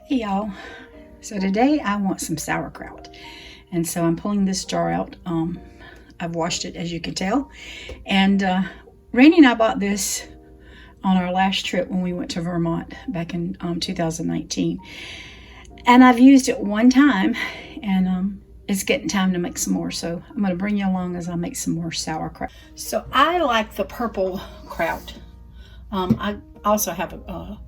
Hey y'all, so today I want some sauerkraut, and so I'm pulling this jar out. I've washed it, as you can tell, and Randy and I bought this on our last trip when we went to Vermont back in 2019, and I've used it one time, and it's getting time to make some more, so I'm going to bring you along as I make some more sauerkraut. So I like the purple kraut. I also have a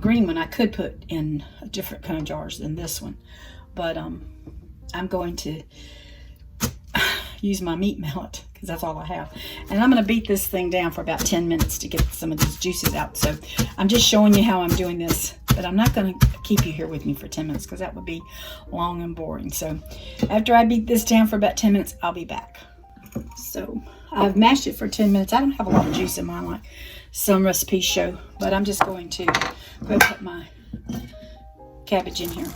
green one I could put in a different kind of jars than this one, but I'm going to use my meat mallet because that's all I have, and I'm going to beat this thing down for about 10 minutes to get some of these juices out. So I'm just showing you how I'm doing this, but I'm not going to keep you here with me for 10 minutes because that would be long and boring. So after I beat this down for about 10 minutes, I'll be back. So I've mashed it for 10 minutes. I don't have a lot of juice in mine like some recipes show, but I'm just going to go put my cabbage in here.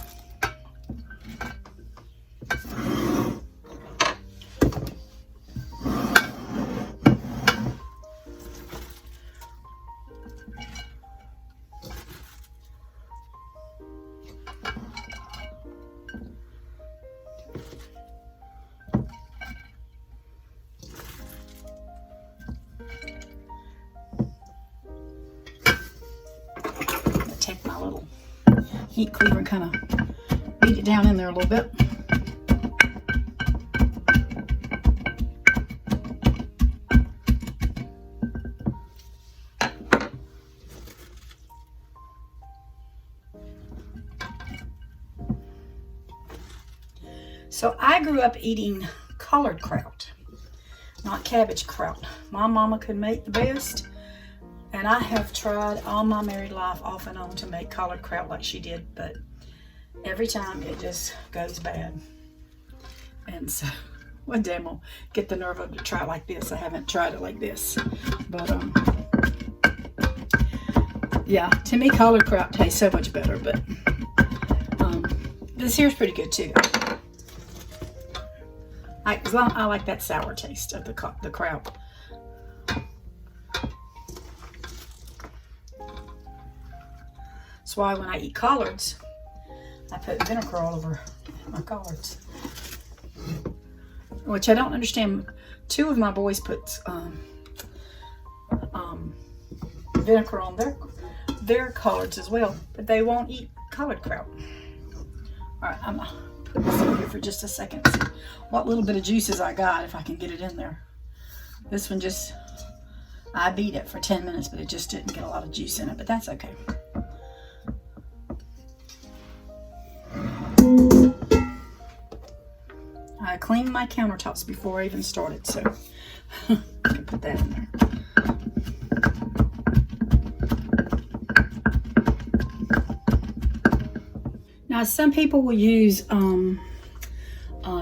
Take my little heat cleaver and kind of beat it down in there a little bit. So I grew up eating collard kraut, not cabbage kraut. My mama could make the best. And I have tried all my married life off and on to make collard kraut like she did, but every time it just goes bad. And so one day I'm gonna get the nerve up to try it like this. I haven't tried it like this, but yeah, to me collard kraut tastes so much better, but this here's pretty good too. I like that sour taste of the kraut. That's why when I eat collards, I put vinegar all over my collards. Which I don't understand. Two of my boys put vinegar on their collards as well, but they won't eat collard kraut. All right, I'm gonna put this over here for just a second. See what little bit of juices I got, if I can get it in there. This one I beat it for 10 minutes, but it just didn't get a lot of juice in it, but that's okay. I cleaned my countertops before I even started, so I can put that in there. Now, some people will use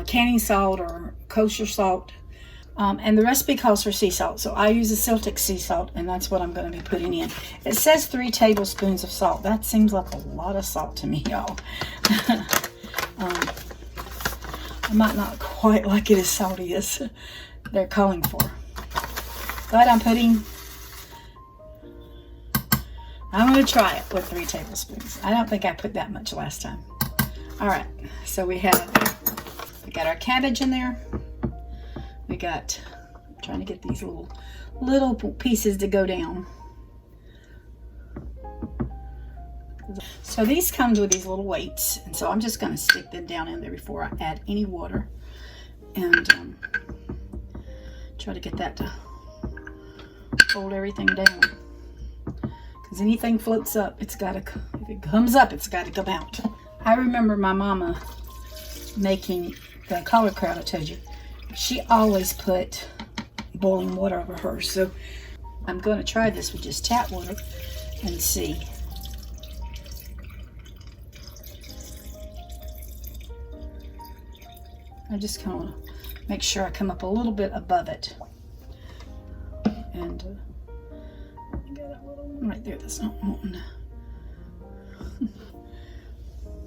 canning salt or kosher salt, and the recipe calls for sea salt, so I use a Celtic sea salt, and that's what I'm going to be putting in. It says 3 tablespoons of salt. That seems like a lot of salt to me, y'all. I might not quite like it as salty as they're calling for. But I'm going to try it with 3 tablespoons. I don't think I put that much last time. All right, so we got our cabbage in there. I'm trying to get these little pieces to go down. So these comes with these little weights, and so I'm just going to stick them down in there before I add any water, and try to get that to hold everything down. Because anything floats up, if it comes up, it's got to come out. I remember my mama making the collard kraut I told you. She always put boiling water over hers, so I'm going to try this with just tap water and see. I just kind of want to make sure I come up a little bit above it. And I got that little one right there that's not wanting.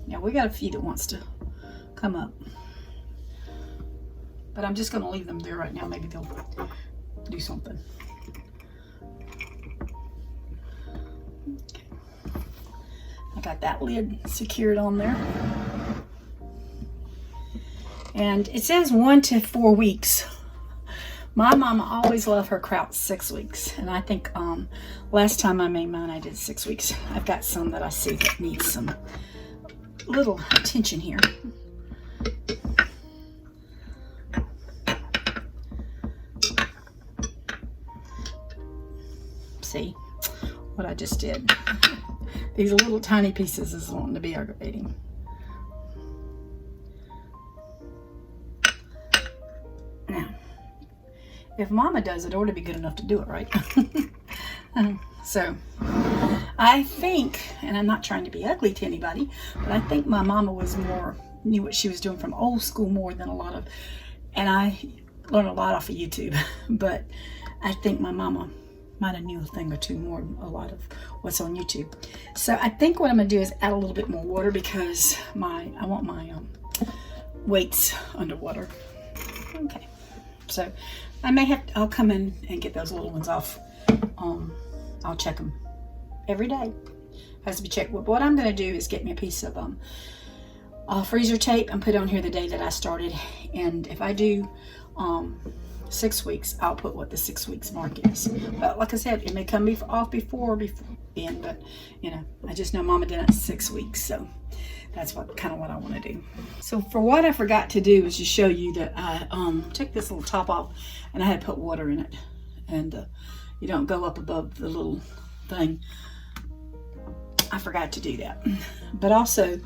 Yeah, we got a few that wants to come up. But I'm just going to leave them there right now. Maybe they'll do something. Okay. Got that lid secured on there. And it says 1 to 4 weeks. My mama always loved her kraut 6 weeks. And I think last time I made mine, I did 6 weeks. I've got some that I see that need some little attention here. See what I just did? These little tiny pieces is wanting to be aggravating. Now, if Mama does it, it ought to be good enough to do it, right? So, I think, and I'm not trying to be ugly to anybody, but I think my mama knew what she was doing from old school more than a lot of, and I learned a lot off of YouTube, but I think my mama might have knew a thing or two more than a lot of what's on YouTube. So I think what I'm gonna do is add a little bit more water because I want my weights underwater. Okay, so I'll come in and get those little ones off. I'll check them every day. Has to be checked. What I'm gonna do is get me a piece of freezer tape and put on here the day that I started. And if I do 6 weeks, I'll put what the 6 weeks mark is. But like I said, it may come off before then, but you know, I just know Mama did it 6 weeks, so that's kind of what I want to do. So for what I forgot to do is to show you that I took this little top off and I had to put water in it, and you don't go up above the little thing. I forgot to do that. But also,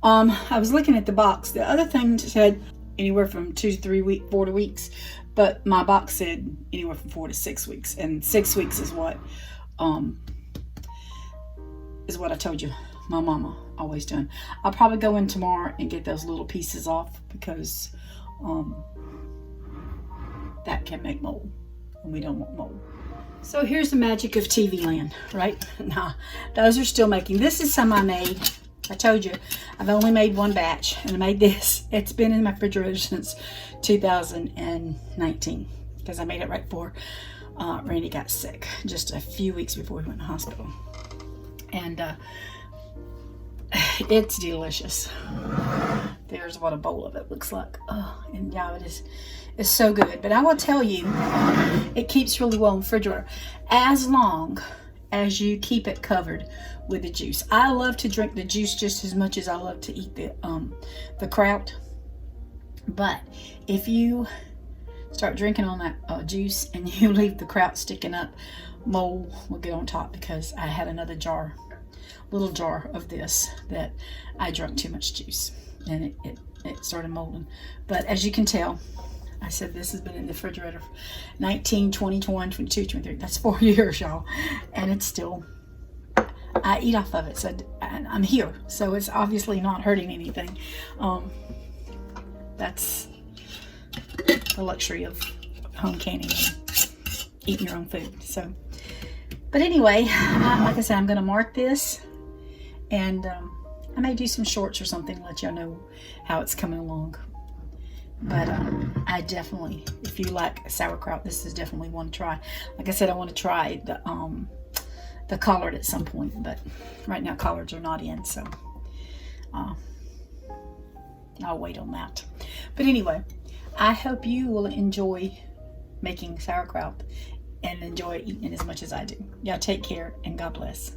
I was looking at the box. The other thing said anywhere from 2 to 3 weeks, 4 weeks. But my box said anywhere from 4 to 6 weeks, and 6 weeks is what I told you my mama always done. I'll probably go in tomorrow and get those little pieces off because that can make mold, and we don't want mold. So here's the magic of TV land, right? Nah, those are still making. This is some I made. I told you, I've only made one batch, and I made this. It's been in my refrigerator since 2019 because I made it right before Randy got sick, just a few weeks before he went to the hospital. And it's delicious. There's what a bowl of it looks like. Oh, and yeah, it's so good. But I will tell you, it keeps really well in the refrigerator as long as you keep it covered with the juice. I love to drink the juice just as much as I love to eat the kraut. But if you start drinking on that juice and you leave the kraut sticking up, mold will get on top, because I had another little jar of this that I drank too much juice and it started molding. But as you can tell, I said this has been in the refrigerator for 19, 20, 21, 22, 23. That's 4 years, y'all. And it's still, I eat off of it. So I'm here. So it's obviously not hurting anything. That's the luxury of home canning and eating your own food. So, but anyway, like I said, I'm going to mark this, and I may do some shorts or something, let y'all know how it's coming along. But I definitely, if you like sauerkraut, this is definitely one to try. Like I said, I want to try the collard at some point, but right now collards are not in, so I'll wait on that. But anyway, I hope you will enjoy making sauerkraut and enjoy eating it as much as I do. Y'all take care, and God bless.